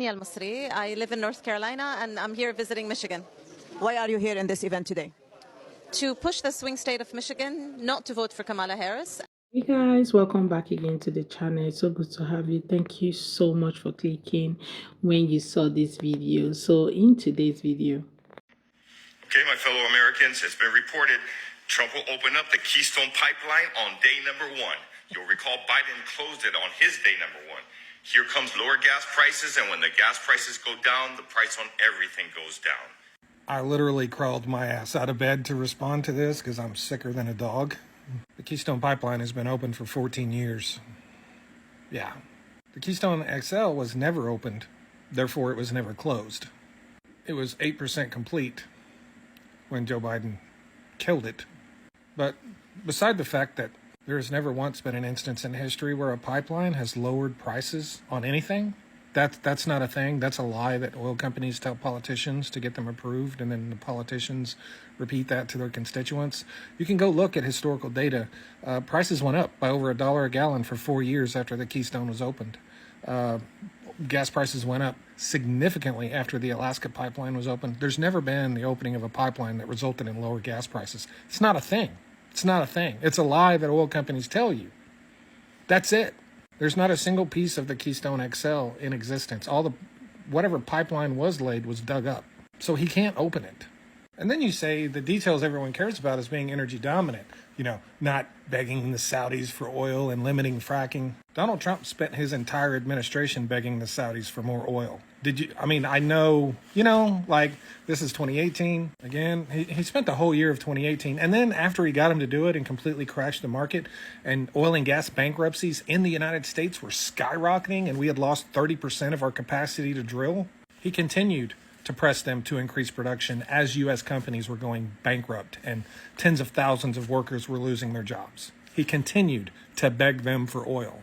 رانيا المصري. I live in North Carolina and I'm here visiting Michigan. Why are you here in this event today? To push the swing state of Michigan not to vote for Kamala Harris. Hey guys, welcome back again to the channel. It's so good to have you. Thank you so much for clicking when you saw this video. So in today's video, okay, my fellow Americans, it's been reported Trump will open up the Keystone Pipeline on day number 1. You'll recall Biden closed it on his day number 1. Here comes lower gas prices, and when the gas prices go down, the price on everything goes down. I literally crawled my ass out of bed to respond to this because I'm sicker than a dog. The Keystone Pipeline has been open for 14 years. Yeah. The Keystone XL was never opened, therefore it was never closed. It was 8% complete when Joe Biden killed it. But beside the fact that there has never once been an instance in history where a pipeline has lowered prices on anything, that's not a thing. That's a lie that oil companies tell politicians to get them approved, and then the politicians repeat that to their constituents. You can go look at historical data. Prices went up by over $1 a gallon for 4 years after the Keystone was opened. Gas prices went up significantly after the Alaska pipeline was opened. There's never been the opening of a pipeline that resulted in lower gas prices. It's not a thing. It's not a thing. It's a lie that oil companies tell you. That's it. There's not a single piece of the Keystone XL in existence. Whatever pipeline was laid was dug up. So he can't open it. And then you say the details everyone cares about is being energy dominant. Not begging the Saudis for oil and limiting fracking. Donald Trump spent his entire administration begging the Saudis for more oil. I know, this is 2018. Again, he spent the whole year of 2018. And then after he got him to do it and completely crashed the market, and oil and gas bankruptcies in the United States were skyrocketing and we had lost 30% of our capacity to drill, he continued to press them to increase production as U.S. companies were going bankrupt and tens of thousands of workers were losing their jobs. He continued to beg them for oil.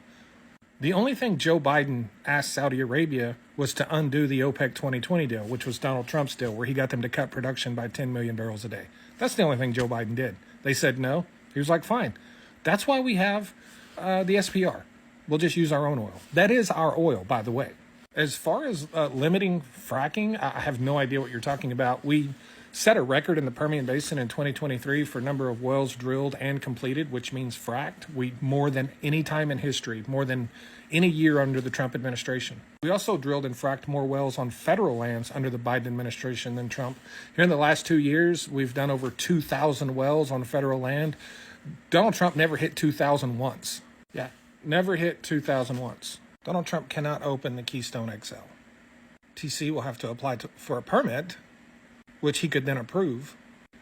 The only thing Joe Biden asked Saudi Arabia was to undo the OPEC 2020 deal, which was Donald Trump's deal, where he got them to cut production by 10 million barrels a day. That's the only thing Joe Biden did. They said no. He was like, fine. That's why we have the SPR. We'll just use our own oil. That is our oil, by the way. As far as limiting fracking, I have no idea what you're talking about. We set a record in the Permian Basin in 2023 for number of wells drilled and completed, which means fracked. More than any time in history, more than any year under the Trump administration. We also drilled and fracked more wells on federal lands under the Biden administration than Trump. Here in the last 2 years, we've done over 2,000 wells on federal land. Donald Trump never hit 2,000 once. Yeah, never hit 2,000 once. Donald Trump cannot open the Keystone XL. TC will have to apply for a permit, which he could then approve,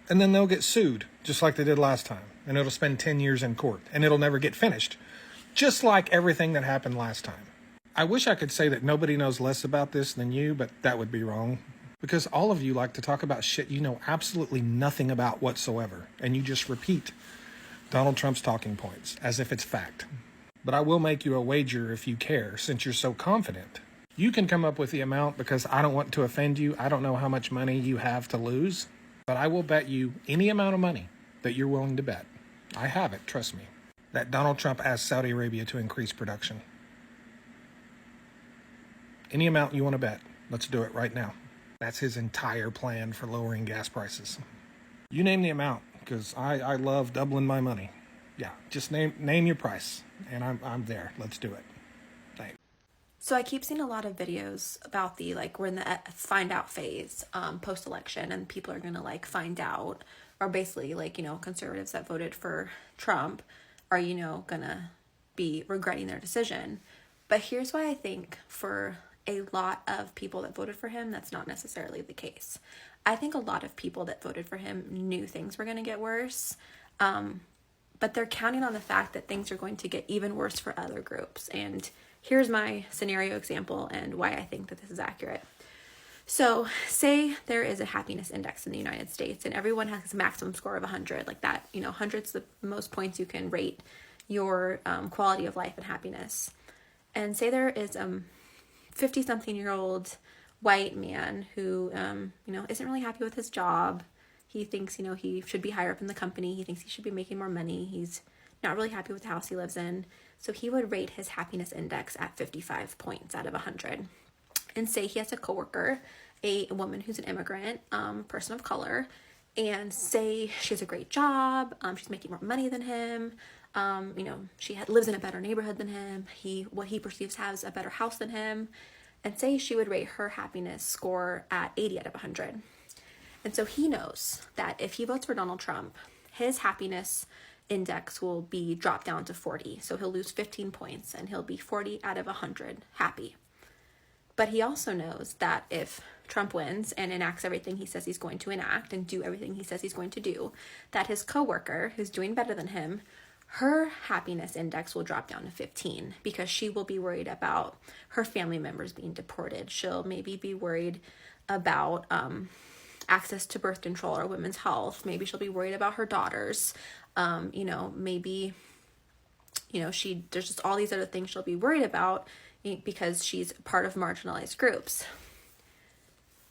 and then they'll get sued, just like they did last time, and it'll spend 10 years in court, and it'll never get finished, just like everything that happened last time. I wish I could say that nobody knows less about this than you, but that would be wrong, because all of you like to talk about shit you know absolutely nothing about whatsoever, and you just repeat Donald Trump's talking points as if it's fact. But I will make you a wager if you care, since you're so confident. You can come up with the amount because I don't want to offend you. I don't know how much money you have to lose, but I will bet you any amount of money that you're willing to bet. I have it, trust me. That Donald Trump asked Saudi Arabia to increase production. Any amount you want to bet, let's do it right now. That's his entire plan for lowering gas prices. You name the amount, because I love doubling my money. Yeah, just name your price, and I'm there. Let's do it. Thanks. So I keep seeing a lot of videos about we're in the find out phase post-election, and people are going to find out, or basically conservatives that voted for Trump are, going to be regretting their decision. But here's why I think for a lot of people that voted for him, that's not necessarily the case. I think a lot of people that voted for him knew things were going to get worse. But they're counting on the fact that things are going to get even worse for other groups. And here's my scenario example and why I think that this is accurate. So say there is a happiness index in the United States and everyone has a maximum score of 100, like that, 100's the most points you can rate your quality of life and happiness. And say there is 50-something-year-old white man who, isn't really happy with his job. He thinks, he should be higher up in the company. He thinks he should be making more money. He's not really happy with the house he lives in. So he would rate his happiness index at 55 points out of 100. and say he has a coworker, a woman who's an immigrant, person of color, and say she has a great job, she's making more money than him, she lives in a better neighborhood than him, what he perceives has a better house than him, and say she would rate her happiness score at 80 out of 100. And so he knows that if he votes for Donald Trump, his happiness index will be dropped down to 40. So he'll lose 15 points and he'll be 40 out of 100 happy. But he also knows that if Trump wins and enacts everything he says he's going to enact and do everything he says he's going to do, that his coworker, who's doing better than him, her happiness index will drop down to 15 because she will be worried about her family members being deported. She'll maybe be worried about access to birth control or women's health. Maybe she'll be worried about her daughters. Maybe, there's just all these other things she'll be worried about because she's part of marginalized groups.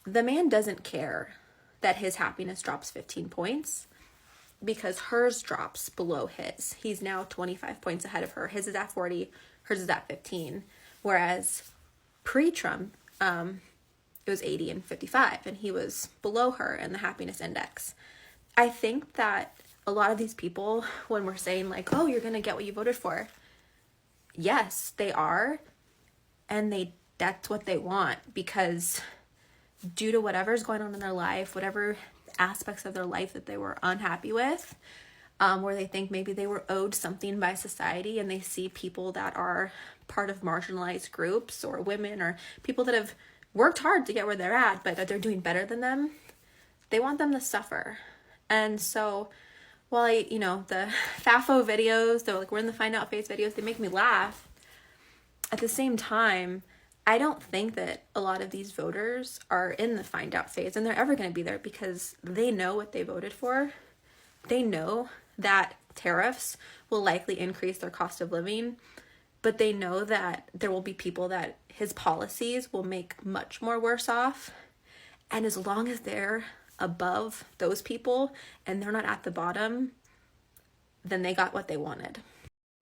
The man doesn't care that his happiness drops 15 points because hers drops below his. He's now 25 points ahead of her. His is at 40, hers is at 15. Whereas pre-Trump, it was 80 and 55, and he was below her in the happiness index. I think that a lot of these people, when we're saying like, oh, you're going to get what you voted for, yes, they are. And that's what they want, because due to whatever's going on in their life, whatever aspects of their life that they were unhappy with, where they think maybe they were owed something by society, and they see people that are part of marginalized groups or women or people that have worked hard to get where they're at, but that they're doing better than them, they want them to suffer. And so while the FAFO videos, they're like, we're in the find out phase videos, they make me laugh. At the same time, I don't think that a lot of these voters are in the find out phase, and they're ever going to be there because they know what they voted for. They know that tariffs will likely increase their cost of living, but they know that there will be people that his policies will make much more worse off. And as long as they're above those people and they're not at the bottom, then they got what they wanted.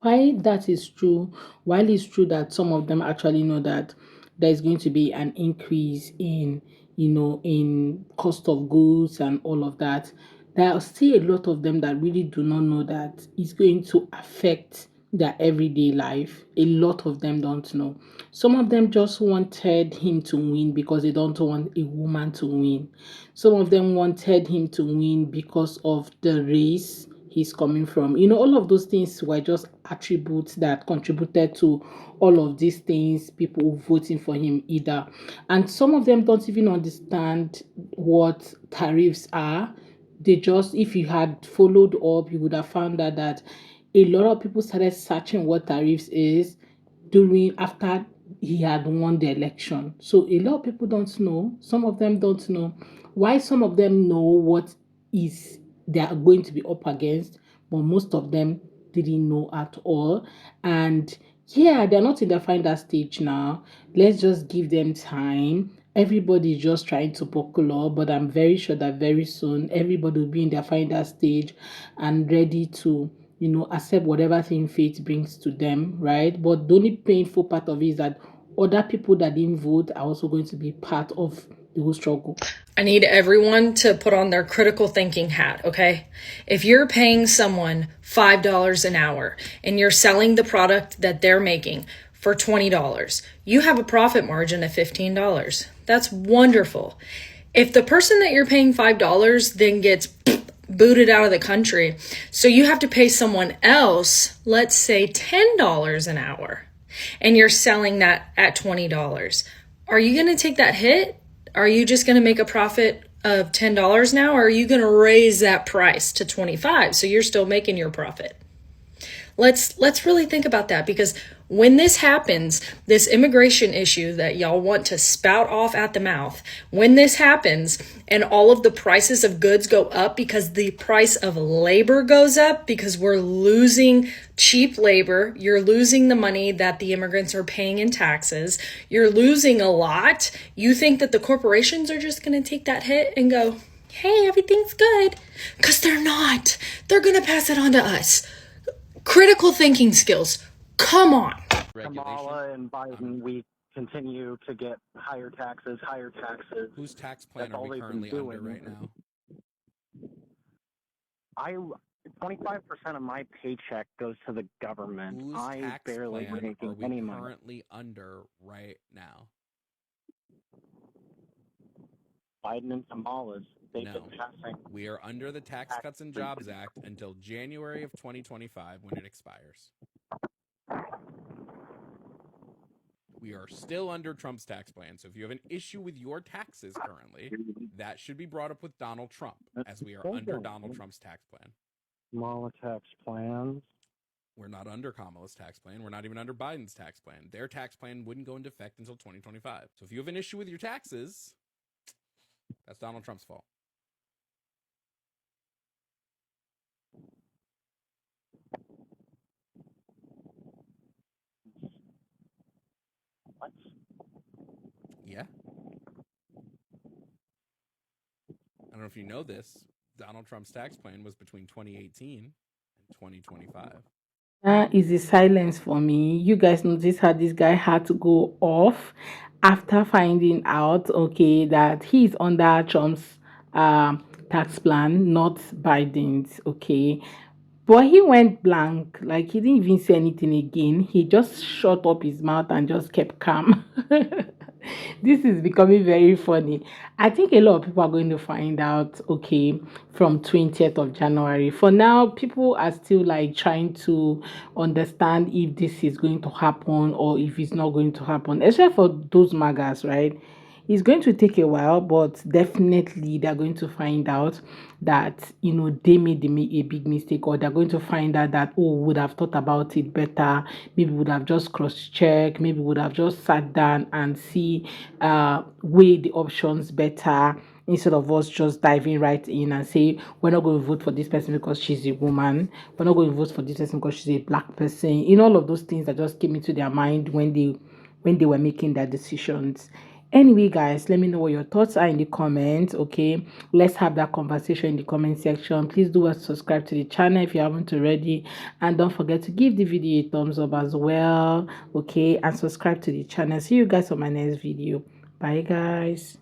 Why that is true, while it's true that some of them actually know that there's going to be an increase in, in cost of goods and all of that, there are still a lot of them that really do not know that it's going to affect their everyday life. A lot of them don't know. Some of them just wanted him to win because they don't want a woman to win. Some of them wanted him to win because of the race he's coming from. All of those things were just attributes that contributed to all of these things, people voting for him either. And some of them don't even understand what tariffs are. They just, if you had followed up, you would have found out that a lot of people started searching what tariffs is after he had won the election. So a lot of people don't know. Some of them don't know. Why some of them know what is they are going to be up against, but most of them didn't know at all. And yeah, they're not in the finder stage now. Let's just give them time. Everybody is just trying to buckle up, but I'm very sure that very soon everybody will be in their finder stage and ready to accept whatever thing fate brings to them, right? But the only painful part of it is that other people that didn't vote are also going to be part of the whole struggle. I need everyone to put on their critical thinking hat, okay? If you're paying someone $5 an hour and you're selling the product that they're making for $20, you have a profit margin of $15. That's wonderful. If the person that you're paying $5 then gets booted out of the country, so you have to pay someone else, let's say $10 an hour, and you're selling that at $20, are you going to take that hit? Are you just going to make a profit of $10 now, or are you going to raise that price to $25 so you're still making your profit? Let's really think about that, because when this happens, this immigration issue that y'all want to spout off at the mouth, when this happens and all of the prices of goods go up because the price of labor goes up, because we're losing cheap labor, you're losing the money that the immigrants are paying in taxes, you're losing a lot. You think that the corporations are just going to take that hit and go, hey, everything's good? Because they're not. They're going to pass it on to us. Critical thinking skills. Come on. Kamala and Biden, we continue to get higher taxes. Whose tax plan That's are all we they've currently been under doing. right now? 25% of my paycheck goes to the government. Whose I tax barely plan are making we any money. currently under right now? Biden and Kamala's, they've No. been passing. We are under the Tax Cuts and Jobs Act until January of 2025 when it expires. We are still under Trump's tax plan. So if you have an issue with your taxes currently, that should be brought up with Donald Trump, as we are under Donald Trump's tax plan. Kamala tax plans. We're not under Kamala's tax plan. We're not even under Biden's tax plan. Their tax plan wouldn't go into effect until 2025. So if you have an issue with your taxes, that's Donald Trump's fault. What? Yeah. I don't know if you know this. Donald Trump's tax plan was between 2018 and 2025. That is a silence for me. You guys notice how this guy had to go off after finding out, okay, that he's under Trump's tax plan, not Biden's, okay. But he went blank, like he didn't even say anything again. He just shut up his mouth and just kept calm. This is becoming very funny. I think a lot of people are going to find out, okay, from 20th of January. For now, people are still like trying to understand if this is going to happen or if it's not going to happen, except for those MAGAs, right? It's going to take a while, but definitely they're going to find out that they made a big mistake, or they're going to find out that, oh, would have thought about it better, maybe would have just cross-checked, maybe would have just sat down and see weigh the options better, instead of us just diving right in and say we're not going to vote for this person because she's a woman, we're not going to vote for this person because she's a black person, all of those things that just came into their mind when they were making their decisions. Anyway, guys, let me know what your thoughts are in the comments. Okay, let's have that conversation in the comment section. Please do subscribe to the channel if you haven't already, and don't forget to give the video a thumbs up as well. Okay, and subscribe to the channel. See you guys on my next video. Bye, guys.